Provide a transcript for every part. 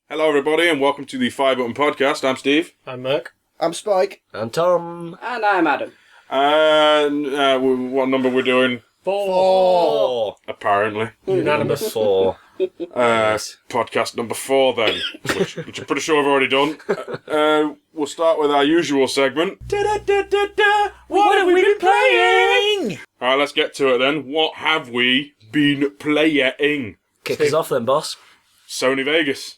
Hello, everybody, and welcome to the FireButton Podcast. I'm Steve. I'm Merc. I'm Spike. I'm Tom. And I'm Adam. What number we're doing? 4. Apparently. Unanimous. 4. Podcast number 4, then, which I'm pretty sure I've already done. We'll start with our usual segment. What have we been playing? Alright, let's get to it then. What have we been playing? Kick us off then, boss. Sony Vegas.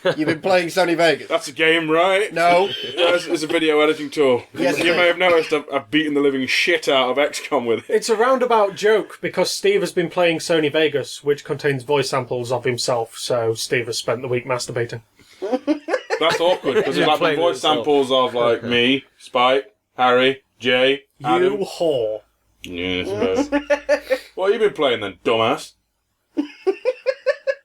You've been playing Sony Vegas? That's a game, right? No. It's a video editing tool. Yes, you may have noticed I've beaten the living shit out of XCOM with it. It's a roundabout joke because Steve has been playing Sony Vegas, which contains voice samples of himself, so Steve has spent the week masturbating. That's awkward, because there's like the playing voice with yourself. samples of like me, Spike, Harry, Jay, Adam. You whore. Yes, what have you been playing then, dumbass?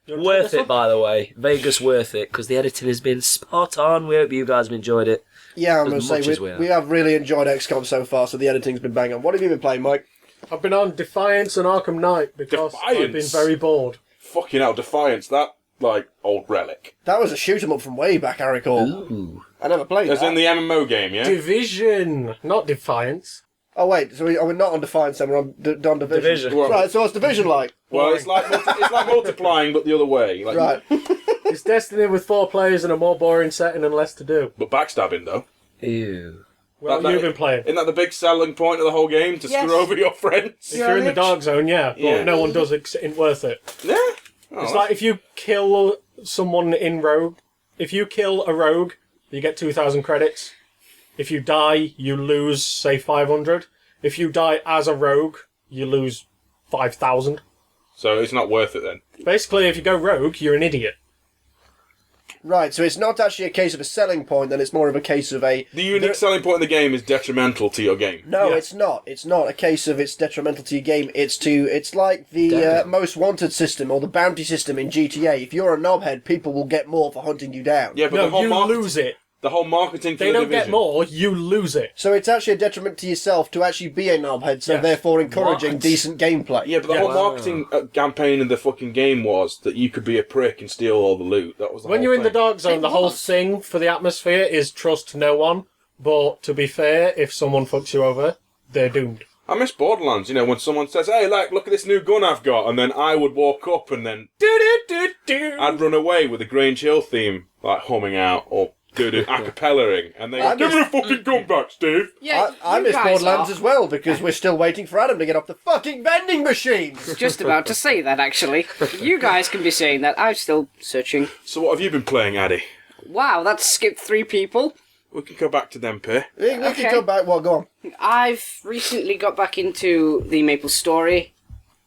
Worth it, by the way. Vegas worth it, because the editing has been spot on. We hope you guys have enjoyed it. Yeah, I'm going As to much say, as we are. we have really enjoyed XCOM so far, so the editing's been bang on. What have you been playing, Mike? I've been on Defiance and Arkham Knight because I've been Defiance? very bored. Fucking hell, Defiance, that, like, old relic. That was a shoot 'em up from way back, I recall. Ooh. I never played As that. in the MMO game, yeah? Division, not Defiance. Oh, wait, so we're not on Defiance then, we're on, on Division. Division. Well- Right, so what's Division like? Well, it's like multiplying, but the other way. Like, Right. It's Destiny with 4 players and a more boring setting and less to do. But backstabbing, though. Ew. Well, That- you've been playing. Isn't that the big selling point of the whole game? To Yes. screw over your friends? If you're in the dark zone, yeah, but Yeah. no one does it 'cause it ain't worth it. Yeah. Oh, It's like if you kill someone in Rogue, if you kill a rogue, you get 2,000 credits. If you die, you lose, say, 500. If you die as a rogue, you lose 5,000. So it's not worth it then. Basically, if you go rogue, you're an idiot. Right, so it's not actually a case of a selling point, then it's more of a case of a... The unique selling point in the game is detrimental to your game. No, Yeah. it's not. It's not a case of it's detrimental to your game. It's like the Damn. most wanted system or the bounty system in GTA. If you're a knobhead, people will get more for hunting you down. Yeah, but No, the whole you lose it. The whole marketing for They the don't division. get more, you lose it. So it's actually a detriment to yourself to actually be a knobhead, so Yes. therefore encouraging What? decent gameplay. Yeah, but the Yeah. whole Wow. marketing campaign in the fucking game was that you could be a prick and steal all the loot. That was the When whole you're in the thing. dark zone, It the whole was. thing for the atmosphere is trust no one. But to be fair, if someone fucks you over, they're doomed. I miss Borderlands, you know, when someone says, hey, like, look at this new gun I've got, and then I would walk up and then I'd run away with the Grange Hill theme, like, humming out, or a-cappella-ing, and they go, give me the fucking gun back, Steve! Yeah, I you miss guys Borderlands are. as well, because we're still waiting for Adam to get off the fucking vending machine! Just about to say that, actually. You guys can be saying that. I'm still searching. So what have you been playing, Addy? Wow, that's skipped 3 people. We can go back to them, Pear. We can Okay. come back, well, go on. I've recently got back into the Maple Story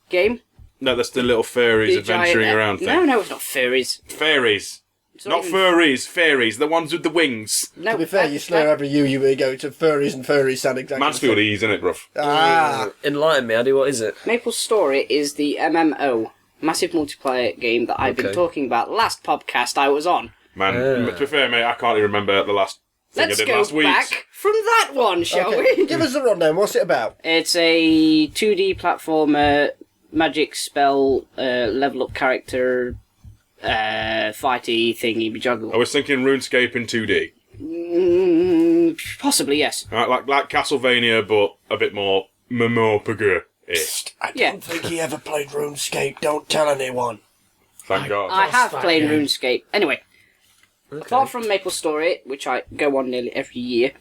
game. No, that's the little fairies The adventuring giant- around thing. No, it's not fairies. Fairies. It's Not even- furries, fairies, the ones with the wings. No, To be fair, you slur every you go to furries and furries sound exactly Mansfield the E's, isn't it, bruv? same. Ah, Enlighten me, Addy, what is it? Maple Story is the MMO, massive multiplayer game that I've been Okay. talking about last podcast I was on. Man, Ah. to be fair, mate, I can't even remember the last thing Let's I did go last week. back from that one, shall okay. we? Give us the rundown, what's it about? It's a 2D platformer, magic spell, level up character, fighty thingy I juggle. was thinking RuneScape in 2D. Possibly, yes. Like Castlevania, but a bit more MMORPG-ish. I Yeah. don't think he ever played RuneScape, don't tell anyone. Thank God. I have that played game. RuneScape. Anyway, apart from Maple Story, which I go on nearly every year,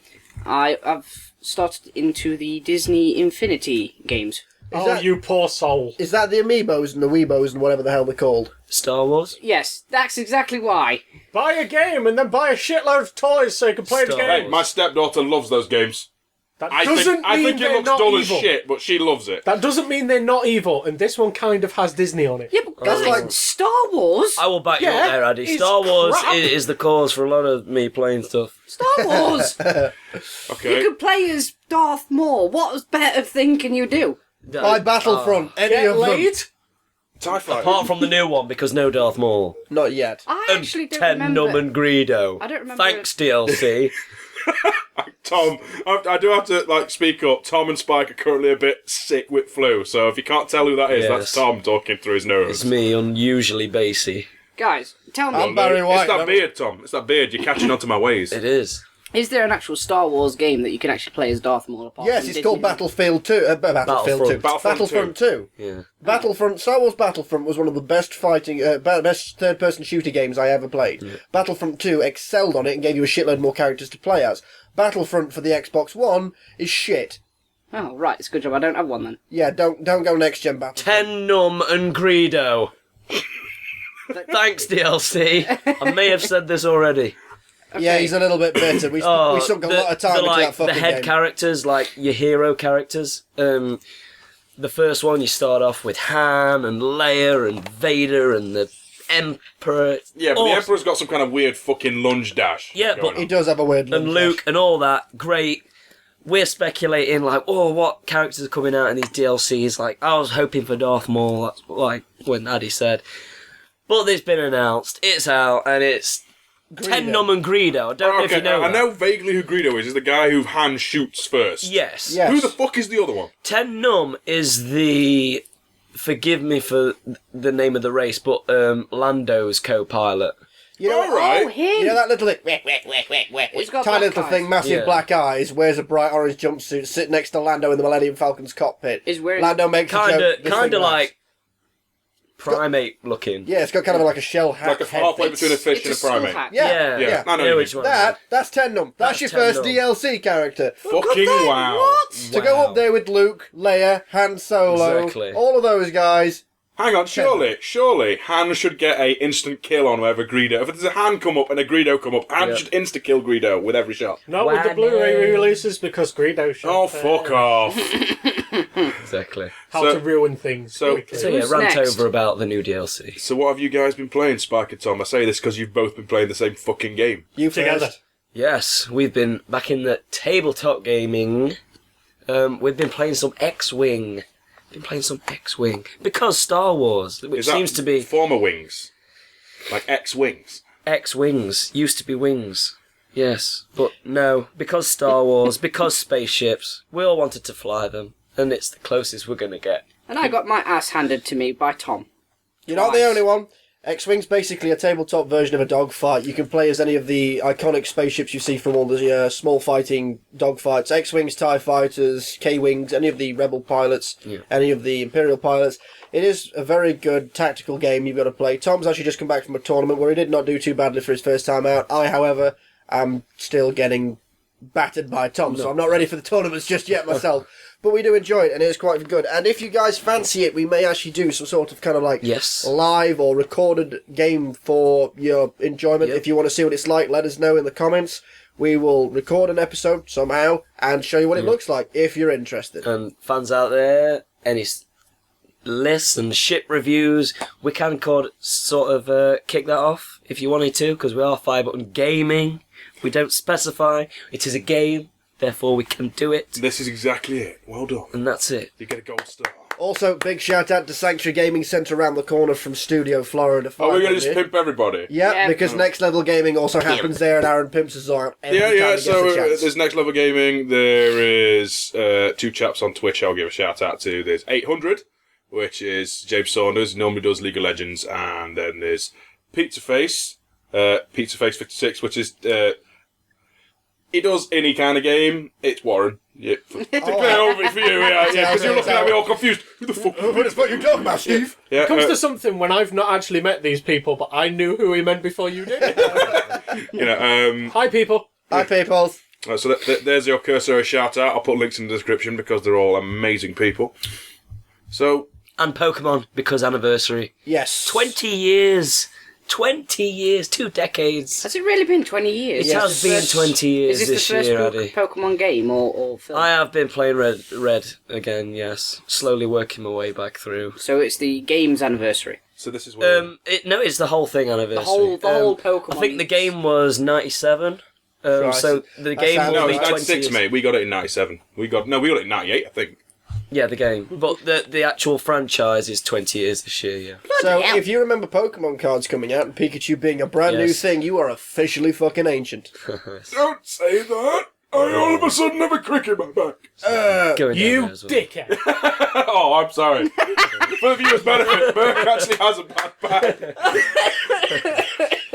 I've started into the Disney Infinity games. Oh, that- you poor soul. Is that the Amiibos and the Weebos and whatever the hell they're called? Star Wars? Yes, that's exactly why. Buy a game and then buy a shitload of toys so you can play the Stop. game. Hey, my stepdaughter loves those games. That I doesn't think mean it they're looks not dull evil. as shit, but she loves it. That doesn't mean they're not evil, and this one kind of has Disney on it. Yeah, but That's guys, like- Star Wars. I will back you Yeah, up there, Addy. it's Star Wars crap. is the cause for a lot of me playing stuff. Star Wars. Okay. You could play as Darth Maul. What better thing can you do? By Battlefront, any Get of them. laid? TIE fighter. Apart from the new one, because no Darth Maul. Not yet. I And actually don't Ten remember. Num and Greedo. I don't remember- Thanks, DLC. Tom, I do have to like speak up. Tom and Spike are currently a bit sick with flu, so if you can't tell who that is, Yes. that's Tom talking through his nose. It's me, unusually bassy. Guys, tell me, I'm Barry White. It's that beard, Tom. It's that beard. You're catching on to my ways. It is. is there an actual Star Wars game that you can actually play as Darth Maul? Apart Yes, from it's Disney? called Battlefield 2. Battlefront 2. Yeah. Star Wars Battlefront was one of the best best third-person shooter games I ever played. Yeah. Battlefront 2 excelled on it and gave you a shitload more characters to play as. Battlefront for the Xbox One is shit. Oh, right, it's a good job I don't have one then. Yeah, don't go next-gen Battlefront. Tennum and Greedo. Thanks, DLC. I may have said this already. Okay. Yeah, he's a little bit bitter. We sunk a lot of time into that fucking the head game. characters, like your hero characters. The first one, you start off with Han and Leia and Vader and the Emperor. Yeah, but the Emperor's got some kind of weird fucking lunge dash. Yeah, going but on. He does have a weird and lunge Luke dash. and all that, great. We're speculating, like, oh, what characters are coming out in these DLCs? Like, I was hoping for Darth Maul, that's like when Addy said. But it's been announced, it's out, and it's Tennum and Greedo. I don't know if you know I that. know vaguely who Greedo is. He's the guy who Han shoots first. Yes. Yes. Who the fuck is the other one? Tennum is the... Forgive me for the name of the race, but Lando's co-pilot. You know, All right. Oh, him! You know that little He's got tiny black little eyes. thing, massive Yeah. black eyes, wears a bright orange jumpsuit, sit next to Lando in the Millennium Falcon's cockpit. Is wearing- Lando makes a joke. This thing Kind of laughs. like primate looking. Yeah, it's got kind of like a shell hat. Like a head halfway thing. between a fish and a skull primate. hat. Yeah, Yeah. I know Yeah, you which mean. one? That's Tennum. That's your first Tennum. DLC character. Fucking wow. To go up there with Luke, Leia, Han Solo, Exactly. all of those guys. Hang on, surely Han should get a instant kill on whoever Greedo. If there's a Han come up and a Greedo come up, Han Yeah. should insta kill Greedo with every shot. Not with the Why Blu-ray no? re-releases because Greedo shot. Oh, fuck off. Exactly. How So- to ruin things so- quickly. So yeah, Who's rant next? over about the new DLC. So what have you guys been playing, Spike and Tom? I say this because you've both been playing the same fucking game. You Together. first. Yes, we've been back in the tabletop gaming. We've been playing some X-Wing. Because Star Wars, which Is that seems to be former wings? Like X-Wings? X-Wings, used to be wings. Yes, but no, because Star Wars, because spaceships, we all wanted to fly them, and it's the closest we're going to get. And I got my ass handed to me by Tom. You're not Twice. the only one. X-Wing's basically a tabletop version of a dogfight. You can play as any of the iconic spaceships you see from all the small fighting dogfights. X-Wings, TIE Fighters, K-Wings, any of the Rebel pilots, Yeah. any of the Imperial pilots. It is a very good tactical game you've got to play. Tom's actually just come back from a tournament where he did not do too badly for his first time out. I, however, am still getting battered by Tom, so I'm not ready for the tournaments just yet myself. But we do enjoy it, and it is quite good. And if you guys fancy it, we may actually do some sort of kind of like Yes. live or recorded game for your enjoyment. Yep. If you want to see what it's like, let us know in the comments. We will record an episode somehow and show you what it looks like if you're interested. And fans out there, any lists and ship reviews, we can sort of kick that off if you wanted to, because we are FireButton Gaming. We don't specify. It is a game, therefore we can do it, This is exactly it. Well done. and that's it. You get a gold star. Also, big shout out to Sanctuary Gaming Centre around the corner from Studio Florida. Oh, we're going to just pimp everybody? Yeah, Yeah. because Next Level Gaming also happens there, and Aaron pimps us out every time he gets So a chance. there's Next Level Gaming. There is two chaps on Twitch I'll give a shout out to. There's 800, which is James Saunders, normally does League of Legends, and then there's Pizza Face 56, which is he does any kind of game. It's Warren. Yeah, to clear over for you, yeah, because you're looking at me all confused. Who the fuck? What the fuck you talking about, Steve? Yeah, It comes to something when I've not actually met these people, but I knew who he meant before you did. Hi, people. Hi, people. So there's your cursor shout out. I'll put links in the description because they're all amazing people. So And Pokemon, because anniversary. Yes. 20 years! 20 years, 2 decades. Has it really been 20 years? It has been 20 years Is this the this first year, Addy. Pokemon game or film? I have been playing Red again, yes. Slowly working my way back through. So it's the game's anniversary. So this is where No, it's the whole thing anniversary. The whole Pokemon. I think the game was 97. Christ. So the That game sounds will no, be it's 20 96, years. mate. We got it in 97. We got it in 98, I think. Yeah, the game. But the actual franchise is 20 years this year, yeah. So, hell. if you remember Pokemon cards coming out and Pikachu being a brand new Yes. thing, you are officially fucking ancient. Don't say that. I all of a sudden have a crick in my back. Going down You there as well. dickhead. Oh, I'm sorry. For the viewer's benefit, Merc actually has a bad back.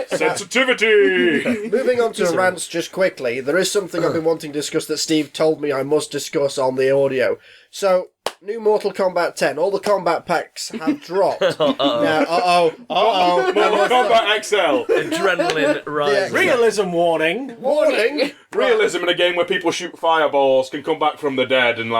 Sensitivity! Moving on to rants just quickly, there is something I've been wanting to discuss that Steve told me I must discuss on the audio. So, new Mortal Kombat 10, all the combat packs have dropped. Now, Mortal Kombat XL. Adrenaline rise. Realism warning. Warning! Realism in a game where people shoot fireballs, can come back from the dead, and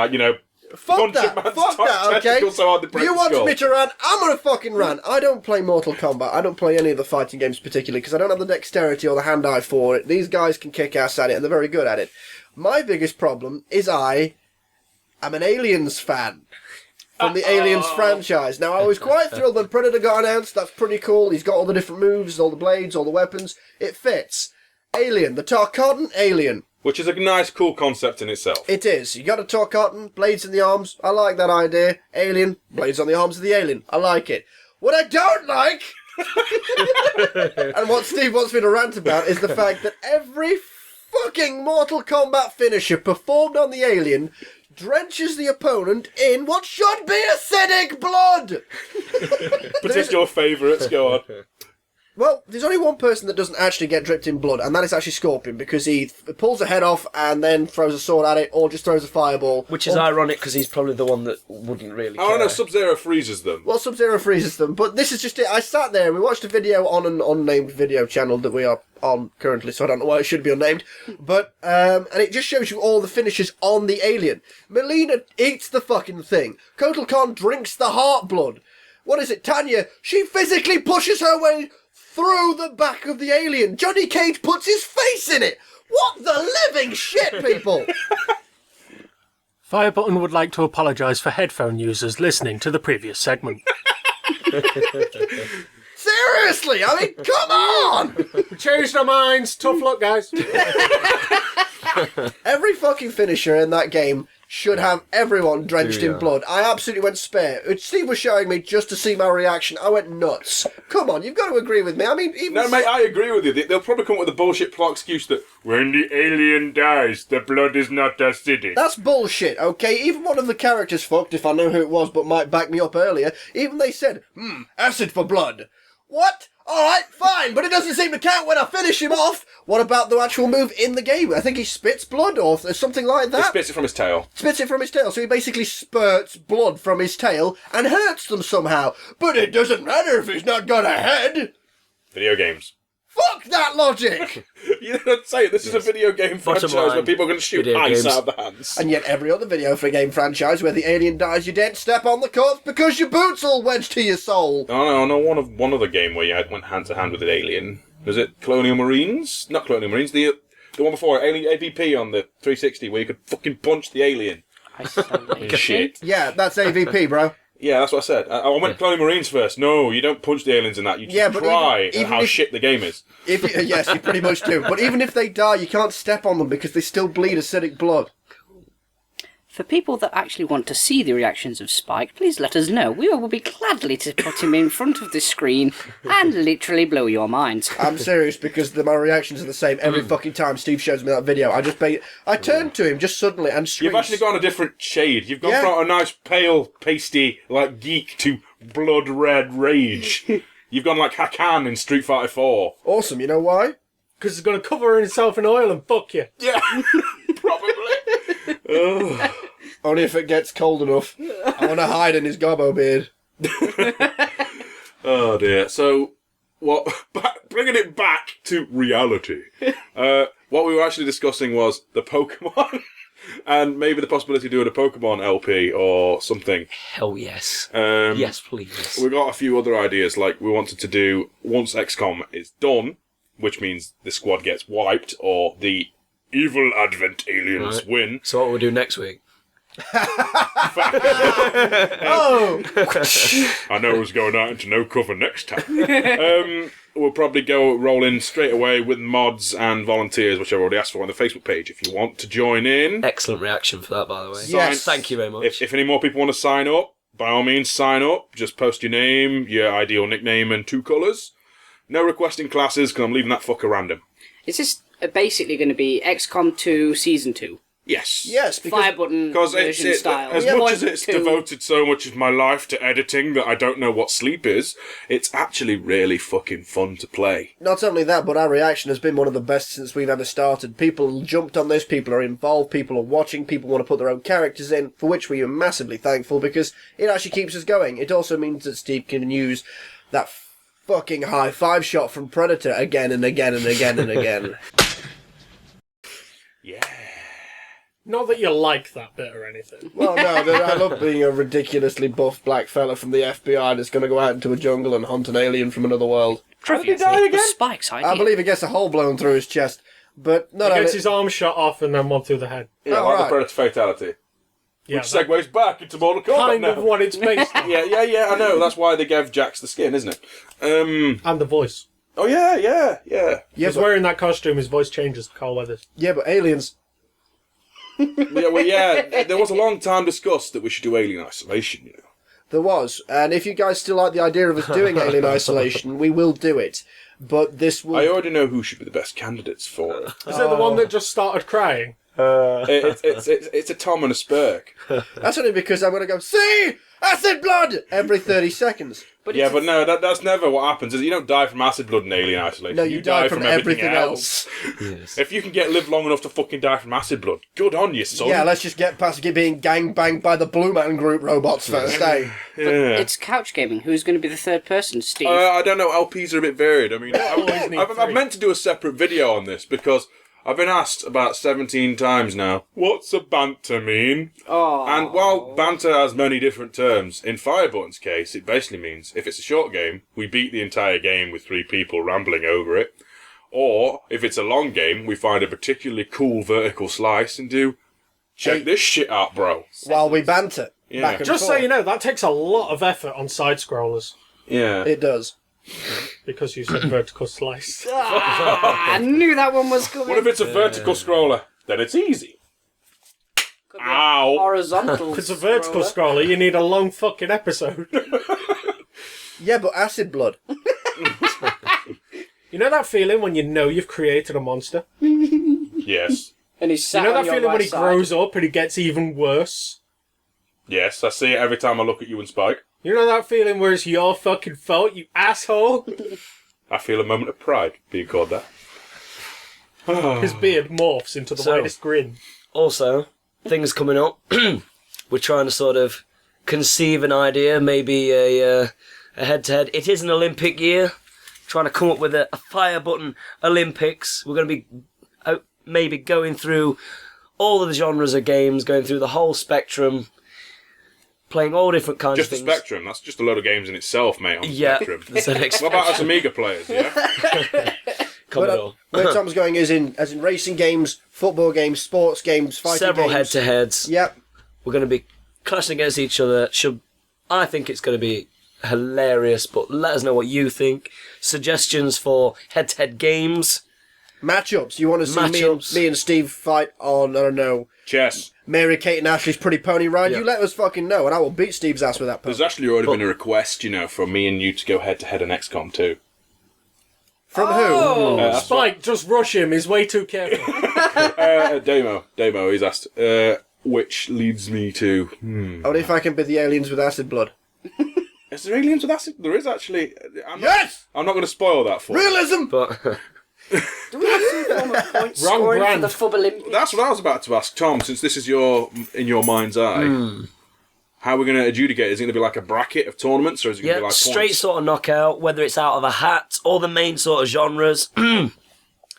Fuck punch that, a man's fuck that, okay? testicle so hard they break You the want skull. me to rant? I'm gonna fucking rant. I don't play Mortal Kombat. I don't play any of the fighting games particularly because I don't have the dexterity or the hand-eye for it. These guys can kick ass at it and they're very good at it. My biggest problem is I am an Aliens fan. From the Aliens franchise. Now, I was quite thrilled when Predator got announced. That's pretty cool. He's got all the different moves, all the blades, all the weapons. It fits. Alien, the Tarkatan alien. Which is a nice, cool concept in itself. It is. You got a Tarkatan, blades in the arms. I like that idea. Alien, blades on the arms of the alien. I like it. What I don't like, and what Steve wants me to rant about, is the fact that every fucking Mortal Kombat finisher performed on the alien drenches the opponent in what should be acidic blood. But it's your favourites, go on. Well, there's only one person that doesn't actually get dripped in blood, and that is actually Scorpion, because he pulls a head off and then throws a sword at it, or just throws a fireball. Which is ironic because he's probably the one that wouldn't really care. Oh no, Sub-Zero freezes them. Well, Sub-Zero freezes them, but this is just it. I sat there and we watched a video on an unnamed video channel that we are on currently, so I don't know why it should be unnamed. But, and it just shows you all the finishes on the alien. Melina eats the fucking thing. Kotal Khan drinks the heart blood. What is it, Tanya? She physically pushes her way through the back of the alien. Johnny Cage puts his face in it. What the living shit, people? FireButton would like to apologise for headphone users listening to the previous segment. Seriously, I mean, come on! We changed our minds. Tough luck, guys. Every fucking finisher in that game should have everyone drenched in blood. I absolutely went spare. Steve was showing me just to see my reaction. I went nuts. Come on, you've got to agree with me. I mean, even... No, mate, I agree with you. They'll probably come up with a bullshit plot excuse that when the alien dies, the blood is not acidic. That's bullshit, okay? Even one of the characters fucked, if I know who it was, but might back me up earlier, even they said, acid for blood. What? Alright, fine, but it doesn't seem to count when I finish him off. What about the actual move in the game? I think he spits blood or something like that. He spits it from his tail. Spits it from his tail, so he basically spurts blood from his tail and hurts them somehow. But it doesn't matter if he's not got a head. Video games. Fuck that logic! You don't say it. This is a video game franchise where people are going to shoot video ice games. out of the hands. And yet every other video for a game franchise where the alien dies, you don't step on the corpse because your boot's all wedged to your soul. Oh no, one other game where you went hand to hand with an alien. Was it Colonial Marines? Not Colonial Marines. The one before it, Alien AVP on the 360, where you could fucking punch the alien. Shit. Yeah, that's AVP, bro. Yeah, that's what I said. I went Colonial Marines first. No, you don't punch the aliens in that. You just cry at how shit the game is. Yes, you pretty much do. But even if they die, you can't step on them because they still bleed acidic blood. For people that actually want to see the reactions of Spike, please let us know. We will be gladly to put him in front of the screen and literally blow your minds. I'm serious because my reactions are the same every fucking time Steve shows me that video. I turned to him just suddenly and screamed. You've actually gone a different shade. You've gone from a nice pale, pasty, like geek to blood red rage. You've gone like Hakan in Street Fighter 4. Awesome, you know why? Because he's going to cover himself in oil and fuck you. Yeah, probably. Only if it gets cold enough. I want to hide in his gobbo beard. Oh dear. So, bringing it back to reality, what we were actually discussing was the Pokemon, and maybe the possibility of doing a Pokemon LP or something. Hell yes. Yes, please. We got a few other ideas, like we wanted to do once XCOM is done, which means the squad gets wiped or the evil Advent aliens win. So what we'll do next week? Oh! I know who's going out into no cover next time. We'll probably roll in straight away with mods and volunteers, which I've already asked for on the Facebook page. If you want to join in, Excellent reaction for that, by the way. Yes. Thank you very much. if any more people want to sign up, by all means sign up. Just post your name, your ideal nickname, and 2 colours. No requesting classes, because I'm leaving that fucker random. Is this basically going to be XCOM 2 Season 2. Yes. Yes, because FireButton version style. as Yeah, much as it's 2. devoted so much of my life to editing that I don't know what sleep is, it's actually really fucking fun to play. not only that, but our reaction has been one of the best since we've ever started. People jumped on this, people are involved, people are watching, people want to put their own characters in, for which we are massively thankful because it actually keeps us going. It also means that Steve can use that fucking high five shot from Predator again and again and again and again. Yeah. Not that you like that bit or anything. Well, no, I love being a ridiculously buff black fella from the FBI that's going to go out into a jungle and hunt an alien from another world. Trivia die Snake again? was Spike's idea. I believe he gets a hole blown through his chest, but no, He no, gets his arm shot off and then one through the head. Yeah, Oh, like the right. Predator fatality. Yeah, Which segues back into Mortal Kombat kind now. of what it's based on. Yeah, I know. That's why they gave Jax the skin, isn't it? And the voice. Oh, yeah. yeah, He's but, wearing that costume, his voice changes to Carl Weathers. yeah, but aliens. There was a long time discussed that we should do Alien Isolation, you know. There was, and if you guys still like the idea of us doing Alien Isolation, we will do it. But this will. I already know who should be the best candidates for it. Is it the one that just started crying? It's a Tom and a Spurk. That's only because I'm going to go, see! Acid blood! Every 30 seconds. But Yeah, it's but no, that's never what happens. Is you don't die from acid blood in Alien Isolation. No, you die from everything else. Yes. If you can live long enough to fucking die from acid blood, good on you, son. Yeah, let's just get past being gangbanged by the Blue Man Group robots first, eh? Yeah. It's couch gaming. Who's going to be the third person, Steve? I don't know. LPs are a bit varied. I mean, always need I've three. meant to do a separate video on this because I've been asked about 17 times now, what's a banter mean? Oh. And while banter has many different terms, in FireButton's case, it basically means if it's a short game, we beat the entire game with 3 people rambling over it. Or, if it's a long game, we find a particularly cool vertical slice and do, check this shit out, bro. While we banter. Yeah. Back and Just so forth. you know, that takes a lot of effort on side scrollers. Yeah. It does. Because you said vertical slice. I knew that one was coming. What if it's a vertical scroller? Then it's easy. Could be a Ow. Horizontal. If it's a vertical scroller. scroller, you need a long fucking episode. Yeah, but acid blood. You know that feeling when you know you've created a monster? Yes. And he's sat You know on that your feeling when right he side. grows up and he gets even worse? Yes, I see it every time I look at you and Spike. You know that feeling where it's your fucking fault, you asshole? I feel a moment of pride being called that. His beard morphs into the So- widest grin. Also, things coming up. We're trying to sort of conceive an idea, maybe a head-to-head. It is an Olympic year. Trying to come up with a FireButton Olympics. We're going to be maybe going through all of the genres of games, going through the whole spectrum, playing all different kinds Just of the things. Spectrum, that's just a load of games in itself, mate, on the Yeah, Spectrum. that's an What about us Amiga players, yeah? Commodore. Where Tom's going is as in racing games, football games, sports games, fighting Several games. head-to-heads. Yep. We're going to be clashing against each other. I think it's going to be hilarious, but let us know what you think. Suggestions for head-to-head games. Matchups. You want to see Matchups. me and Steve fight on, I don't know, Chess. Mary Kate and Ashley's Pretty Pony Ride? Yeah. You let us fucking know, and I will beat Steve's ass with that There's pony. actually already been a request, for me and you to go head-to-head on XCOM 2. From That's Spike, just rush him, he's way too careful. Damo, he's asked. Which leads me to... who? Only if I can be the aliens with acid blood. Is there aliens with acid? There is actually... Yes! I'm not going to spoil that for you. Realism! But Do we have some form of point Wrong scoring brand. for the FUB Olympics? That's what I was about to ask, Tom, since this is in your mind's eye. How are we going to adjudicate? Is it going to be like a bracket of tournaments, or is it going to yeah, be like straight points? sort of knockout, whether it's out of a hat, or the main sort of genres,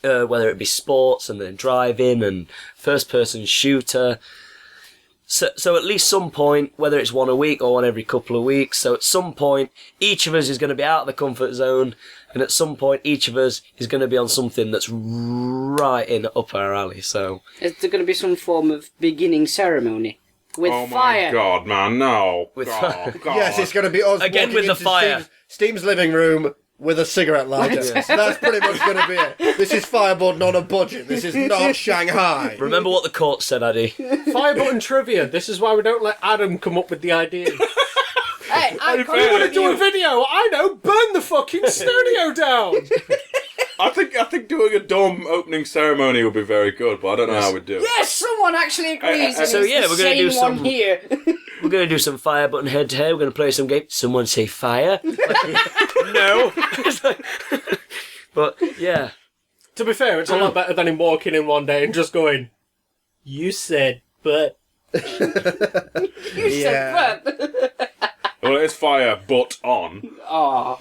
whether it be sports and then driving and first-person shooter. So at least some point, whether it's one a week or one every couple of weeks, so at some point, each of us is going to be out of the comfort zone, and at some point, each of us is going to be on something that's right in up our alley, so... Is there going to be some form of beginning ceremony? With Oh fire? my god, man, no. With oh, fire. God. Yes, it's going to be us Again walking with the into fire. Steve's living room with a cigarette lighter. That's pretty much going to be it. This is FireButton on a budget. This is not Shanghai. Remember what the court said, Addy. FireButton trivia, this is why we don't let Adam come up with the ideas. Hey, I'm In You want to fairness- do a video? I know, burn the fucking studio down! I think doing a dumb opening ceremony would be very good, but I don't know how we'd do it. Yes, someone actually agrees. And So, it's yeah, the we're gonna same do one some- here. We're going to do some FireButton head-to-head. We're going to play some games. Someone say fire. No. But, yeah. To be fair, it's a lot better than him walking in one day and just going, "You said, but." You said but. Well, it's fire, but on. Aw.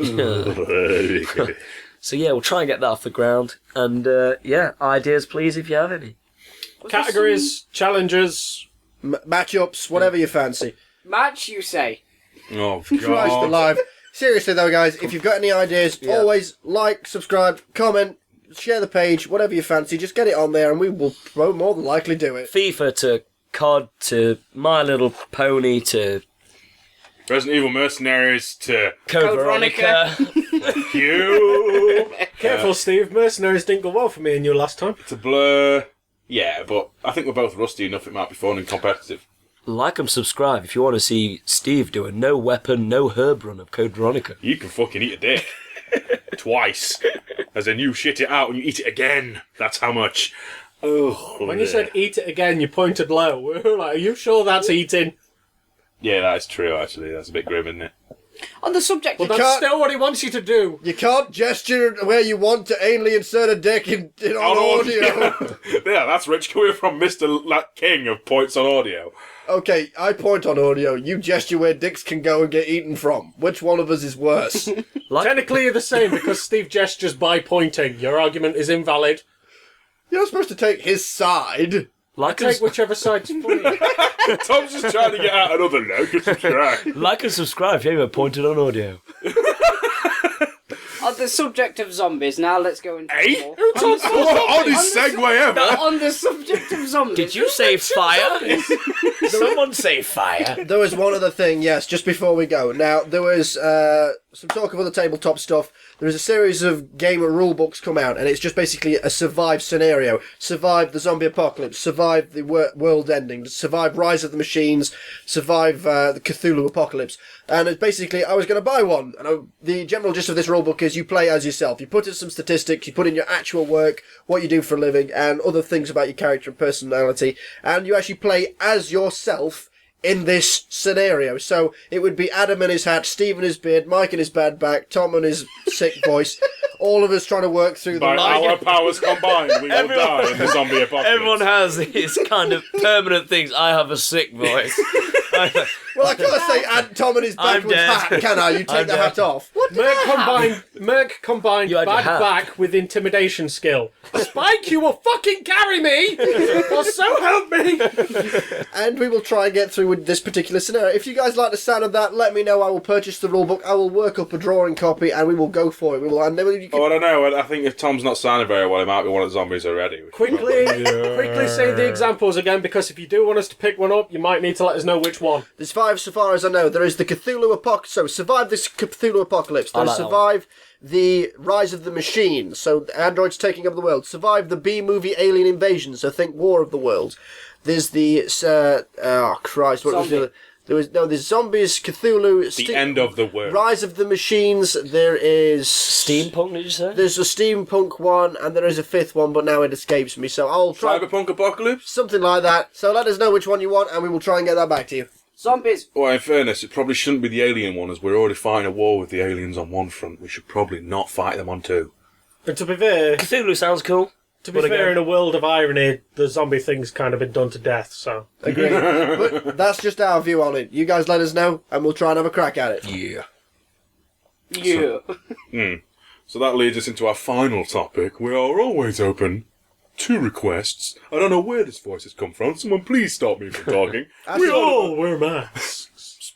So, yeah, we'll try and get that off the ground. And, yeah, ideas, please, if you have any. Categories, challenges. Matchups, whatever you fancy. Match, you say? Oh, Christ God. alive. Seriously though, guys, if you've got any ideas, always like, subscribe, comment, share the page, whatever you fancy. Just get it on there and we will more than likely do it. FIFA to COD to My Little Pony to Resident Evil Mercenaries to Code Veronica. you. Careful, Steve. Mercenaries didn't go well for me and you last time. To Blur. Yeah, but I think we're both rusty enough it might be fun and competitive. Like and subscribe if you want to see Steve do a no weapon, no herb run of Code Veronica. You can fucking eat a dick. Twice. As in you shit it out and you eat it again. That's how much. Oh, When you said eat it again, you pointed low. We were like, are you sure that's eating? Yeah, that is true, actually. That's a bit grim, isn't it? On the subject Well, of... that's still what he wants you to do. You can't gesture where you want to anally insert a dick on audio. Yeah, that's rich coming from Mr. King of Points on Audio. Okay, I point on audio. You gesture where dicks can go and get eaten from. Which one of us is worse? Technically, you're the same because Steve gestures by pointing. Your argument is invalid. You're supposed to take his side. Like and, Take whichever side's funny. Tom's just trying to get out another like and subscribe. like and subscribe if you haven't pointed on audio. On the subject of zombies, now let's go into... Hey? more. Who talks about the oddest segue ever? On the subject of zombies... Did you say fire? Someone say fire. There was one other thing, yes, just before we go. Now, there was some talk of other tabletop stuff. There is a series of gamer rule books come out, and it's just basically a survive scenario. Survive the zombie apocalypse, survive the world ending, survive Rise of the Machines, survive the Cthulhu apocalypse. And it's basically, I was going to buy one. And the general gist of this rule book is you play as yourself. You put in some statistics, you put in your actual work, what you do for a living, and other things about your character and personality, and you actually play as yourself in this scenario. So it would be Adam in his hat, Steve in his beard, Mike in his bad back, Tom in his sick voice, all of us trying to work through By the our powers combined, we will die in the zombie apocalypse. Everyone has these kind of permanent things. I have a sick voice. Well, I can't say Tom in his backwards dead. hat, can I? You take I'm the hat dead. off. What? Merc combined You had your bad hat. back with intimidation skill. Spike, you will fucking carry me! Or so help me! And we will try and get through with this particular scenario. If you guys like the sound of that, let me know. I will purchase the rulebook. I will work up a drawing copy, and we will go for it. We will. And then you can, Oh, I don't know. I think if Tom's not sounding very well, it might be one of the zombies already. Quickly say the examples again, because if you do want us to pick one up, you might need to let us know which one. There's 5 so far as I know. There is the Cthulhu apocalypse. So survive this Cthulhu apocalypse. There's like that survive the Rise of the Machines. So the androids taking over the world. Survive the B-movie alien invasion. So think War of the Worlds. There's the oh Christ, what was the other? There's zombies, Cthulhu, The end of the world. Rise of the Machines. There is Steampunk, did you say? There's a steampunk one, and there is a 5th one, but now it escapes me. So I'll try Cyberpunk Apocalypse? something like that. So let us know which one you want, and we will try and get that back to you. Zombies. Well, in fairness, it probably shouldn't be the alien one, as we're already fighting a war with the aliens on one front. We should probably not fight them on two. And to be fair, Cthulhu sounds cool. in a world of irony, the zombie thing's kind of been done to death, so... Agree. But that's just our view on it. You guys let us know, and we'll try and have a crack at it. Yeah. Yeah. So that leads us into our final topic. We are always open to requests. I don't know where this voice has come from. Someone please stop me from talking. We all wear masks.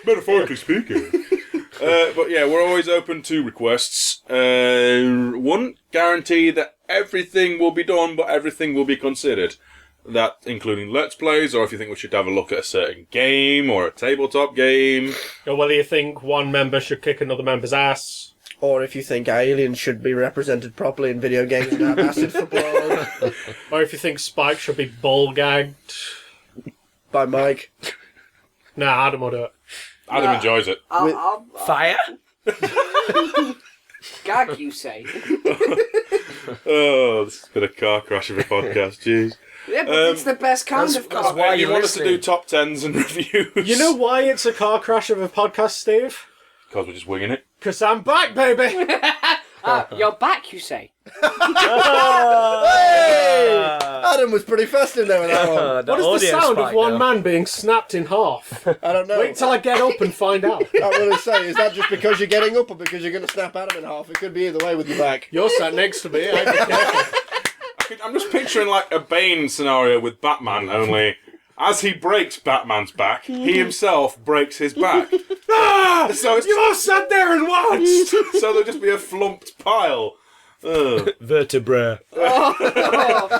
Metaphorically speaking. But yeah, we're always open to requests. One, guarantee that everything will be done, but everything will be considered. That including Let's Plays, or if you think we should have a look at a certain game, or a tabletop game. Or whether you think one member should kick another member's ass. Or if you think aliens should be represented properly in video games and have acid for blood. Or if you think Spike should be bull-gagged. By Mike. Nah, Adam will do it. Adam enjoys it. I'll Fire? Gag, you say? Oh, this has been a car crash of a podcast, jeez. Yeah, but it's the best kind of car. that's why you you're want us to listening. do top 10s and reviews? You know why it's a car crash of a podcast, Steve? Because we're just winging it. Because I'm back, baby! You're back, you say? Hey! Adam was pretty fast in there with that one. What is the sound of one man being snapped in half? I don't know. Wait till I get up and find out. I can't really say. Is that just because you're getting up or because you're going to snap Adam in half? It could be either way with your back. You're sat next to me, I'd be careful. I'm just picturing like a Bane scenario with Batman, only as he breaks Batman's back, he himself breaks his back. So it's You all sat there and watched! so there'll just be a flumped pile. Ugh. Vertebrae. Broken the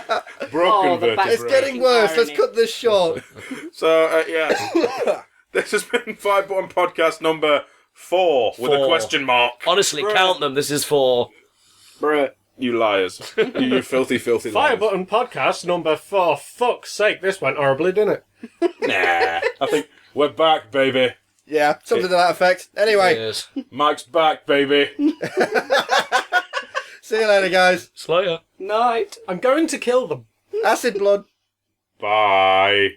back- vertebrae. It's getting worse. Let's Irony. cut this short. So, yeah. This has been FireButton Podcast number 4 with a 4. question mark. Honestly, count them. This is 4. Bruh. You liars. You filthy, filthy liars. FireButton Podcast number 4. Fuck's sake, this went horribly, didn't it? Nah. I think we're back, baby. Yeah, something to that effect. Anyway, Yes. Mike's back, baby. see you later, guys. Slayer. Night. I'm going to kill them. Acid blood. Bye.